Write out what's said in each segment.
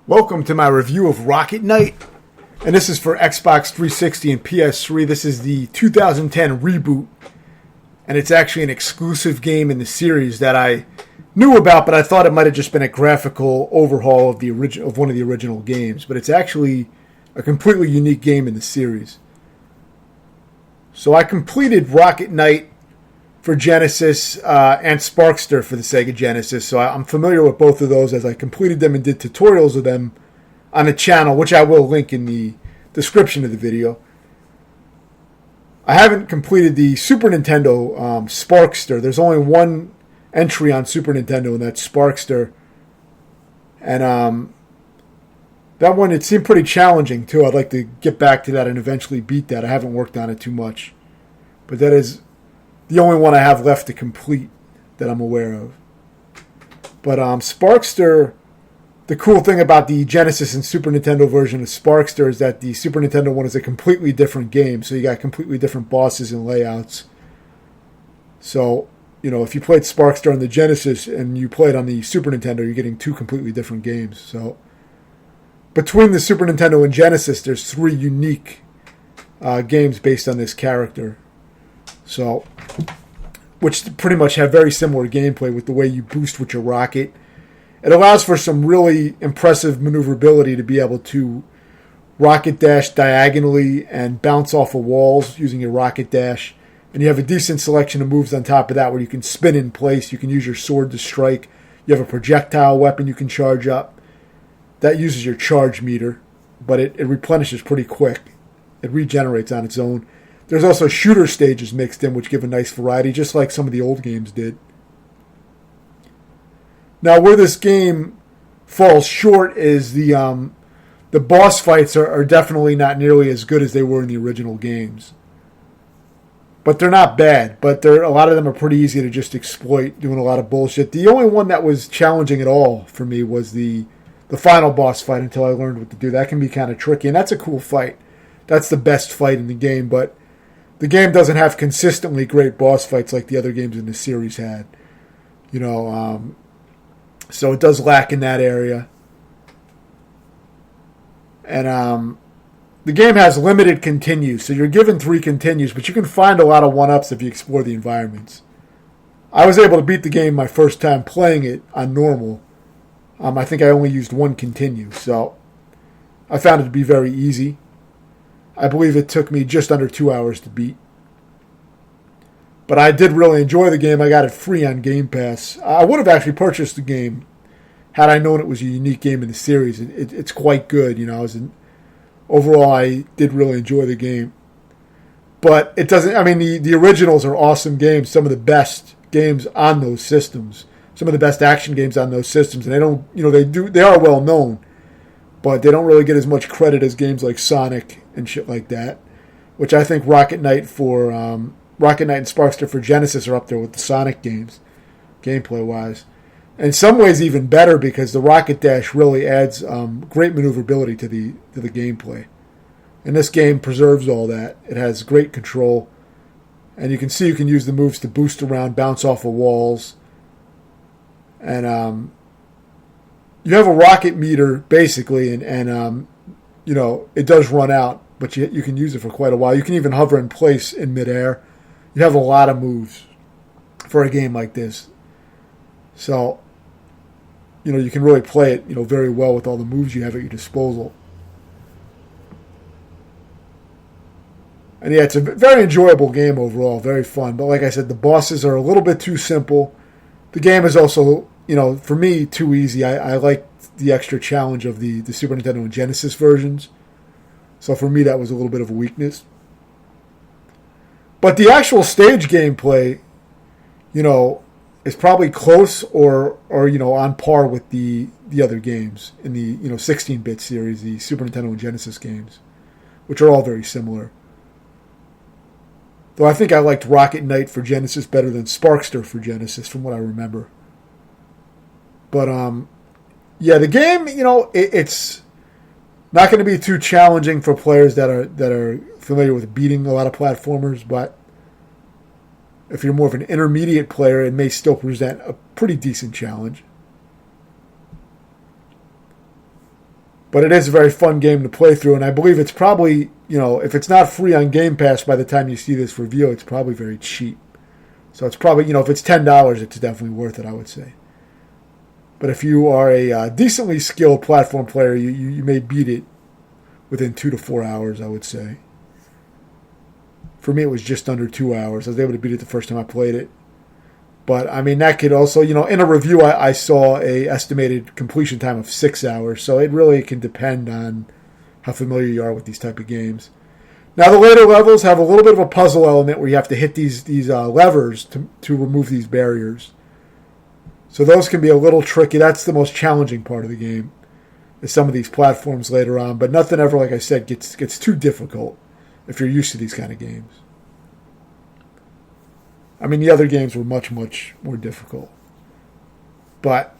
Welcome to my review of Rocket Knight, and this is for Xbox 360 and PS3. This is the 2010 Reboot, and it's actually an exclusive game in the series that I knew about, but I thought it might have just been a graphical overhaul of one of the original games. But it's actually a completely unique game in the series. So I completed Rocket Knight for Genesis and Sparkster for the Sega Genesis. So I'm familiar with both of those as I completed them and did tutorials of them on the channel, which I will link in the description of the video. I haven't completed the Super Nintendo Sparkster. There's only one entry on Super Nintendo, and that's Sparkster. And that one, it seemed pretty challenging too. I'd like to get back to that and eventually beat that. I haven't worked on it too much. But that is the only one I have left to complete that I'm aware of. But Sparkster, the cool thing about the Genesis and Super Nintendo version of Sparkster is that the Super Nintendo one is a completely different game. So you got completely different bosses and layouts. So, if you played Sparkster on the Genesis and you played on the Super Nintendo, you're getting two completely different games. So between the Super Nintendo and Genesis, there's three unique games based on this character. So, which pretty much have very similar gameplay with the way you boost with your rocket. It allows for some really impressive maneuverability to be able to rocket dash diagonally and bounce off of walls using your rocket dash. And you have a decent selection of moves on top of that where you can spin in place. You can use your sword to strike. You have a projectile weapon you can charge up. That uses your charge meter, but it replenishes pretty quick. It regenerates on its own. There's also shooter stages mixed in, which give a nice variety, just like some of the old games did. Now, where this game falls short is the boss fights are definitely not nearly as good as they were in the original games. But they're not bad. But a lot of them are pretty easy to just exploit, doing a lot of bullshit. The only one that was challenging at all for me was the final boss fight until I learned what to do. That can be kind of tricky, and that's a cool fight. That's the best fight in the game, but the game doesn't have consistently great boss fights like the other games in the series had. So it does lack in that area. And the game has limited continues, so you're given 3 continues, but you can find a lot of 1-ups if you explore the environments. I was able to beat the game my first time playing it on normal. I think I only used 1 continue, so I found it to be very easy. I believe it took me just under 2 hours to beat. But I did really enjoy the game. I got it free on Game Pass. I would have actually purchased the game had I known it was a unique game in the series. It's quite good. Overall, I did really enjoy the game. But it doesn't, the originals are awesome games. Some of the best games on those systems. Some of the best action games on those systems. And they are well known. But they don't really get as much credit as games like Sonic and shit like that, which I think Rocket Knight and Sparkster for Genesis are up there with the Sonic games, gameplay-wise. In some ways even better because the rocket dash really adds great maneuverability to the gameplay. And this game preserves all that. It has great control. And you can use the moves to boost around, bounce off of walls. And you have a rocket meter, basically, and it does run out, but you can use it for quite a while. You can even hover in place in midair. You have a lot of moves for a game like this. So, you can really play it, very well with all the moves you have at your disposal. And yeah, it's a very enjoyable game overall, very fun. But like I said, the bosses are a little bit too simple. The game is also, for me, too easy. I like the extra challenge of the Super Nintendo and Genesis versions. So for me, that was a little bit of a weakness. But the actual stage gameplay, is probably close or on par with the other games in the 16-bit series, the Super Nintendo and Genesis games, which are all very similar. Though I think I liked Rocket Knight for Genesis better than Sparkster for Genesis, from what I remember. But yeah, the game, it's not going to be too challenging for players that are familiar with beating a lot of platformers, but if you're more of an intermediate player, it may still present a pretty decent challenge. But it is a very fun game to play through, and I believe it's probably, if it's not free on Game Pass by the time you see this review, it's probably very cheap. So it's probably, if it's $10, it's definitely worth it, I would say. But if you are a decently skilled platform player, you may beat it within 2 to 4 hours, I would say. For me, it was just under 2 hours. I was able to beat it the first time I played it. But, I mean, that could also, in a review, I saw a estimated completion time of 6 hours. So it really can depend on how familiar you are with these type of games. Now, the later levels have a little bit of a puzzle element where you have to hit these levers to remove these barriers. So those can be a little tricky. That's the most challenging part of the game, is some of these platforms later on. But nothing ever, like I said, gets too difficult if you're used to these kind of games. I mean, the other games were much, much more difficult. But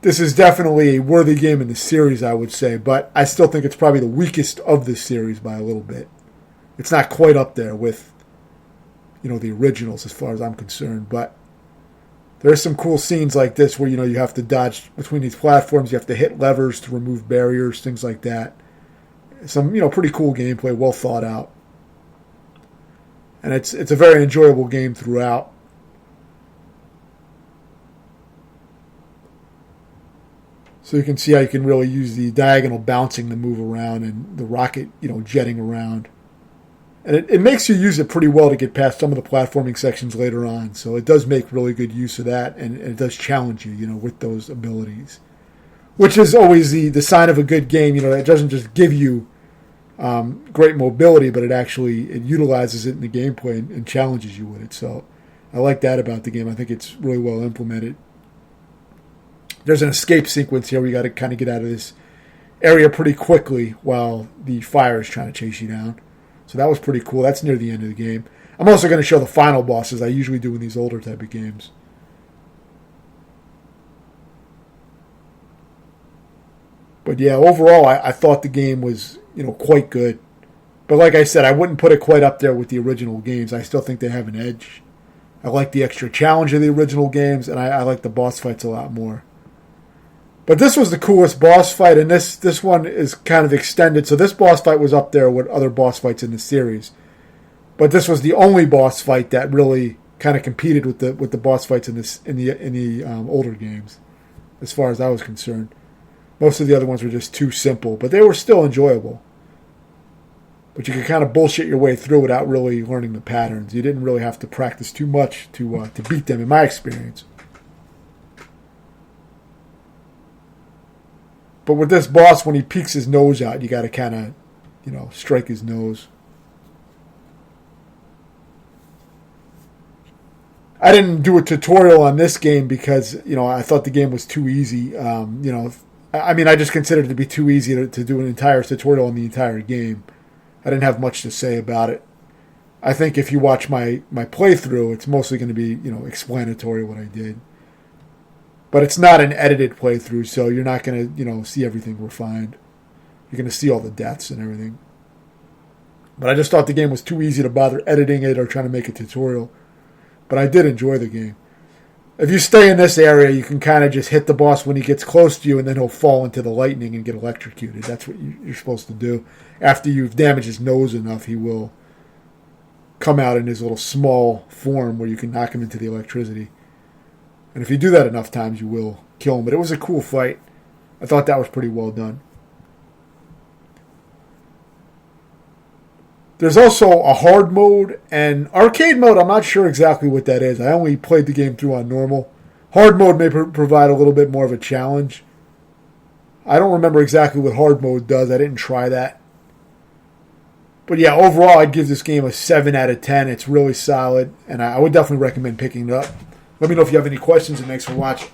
this is definitely a worthy game in the series, I would say. But I still think it's probably the weakest of the series by a little bit. It's not quite up there with, the originals as far as I'm concerned. But there's some cool scenes like this where, you have to dodge between these platforms. You have to hit levers to remove barriers, things like that. Some, pretty cool gameplay, well thought out. And it's a very enjoyable game throughout. So you can see how you can really use the diagonal bouncing to move around and the rocket, jetting around. And it makes you use it pretty well to get past some of the platforming sections later on. So it does make really good use of that, and it does challenge you, with those abilities. Which is always the sign of a good game. It doesn't just give you great mobility, but it utilizes it in the gameplay and challenges you with it. So I like that about the game. I think it's really well implemented. There's an escape sequence here where you got to kind of get out of this area pretty quickly while the fire is trying to chase you down. So that was pretty cool. That's near the end of the game. I'm also going to show the final bosses I usually do in these older type of games. But yeah, overall, I thought the game was, quite good. But like I said, I wouldn't put it quite up there with the original games. I still think they have an edge. I like the extra challenge of the original games, and I like the boss fights a lot more. But this was the coolest boss fight, and this one is kind of extended. So this boss fight was up there with other boss fights in the series. But this was the only boss fight that really kind of competed with the boss fights in the older games, as far as I was concerned. Most of the other ones were just too simple, but they were still enjoyable. But you could kind of bullshit your way through without really learning the patterns. You didn't really have to practice too much to beat them, in my experience. But with this boss, when he peeks his nose out, you got to kind of, strike his nose. I didn't do a tutorial on this game because, I thought the game was too easy. I just considered it to be too easy to do an entire tutorial on the entire game. I didn't have much to say about it. I think if you watch my playthrough, it's mostly going to be, explanatory what I did. But it's not an edited playthrough, so you're not going to, see everything refined. You're going to see all the deaths and everything. But I just thought the game was too easy to bother editing it or trying to make a tutorial. But I did enjoy the game. If you stay in this area, you can kind of just hit the boss when he gets close to you, and then he'll fall into the lightning and get electrocuted. That's what you're supposed to do. After you've damaged his nose enough, he will come out in his little small form where you can knock him into the electricity. And if you do that enough times, you will kill him. But it was a cool fight. I thought that was pretty well done. There's also a hard mode and arcade mode. I'm not sure exactly what that is. I only played the game through on normal. Hard mode may provide a little bit more of a challenge. I don't remember exactly what hard mode does. I didn't try that. But yeah, overall, I'd give this game a 7 out of 10. It's really solid, and I would definitely recommend picking it up. Let me know if you have any questions, and thanks for watching.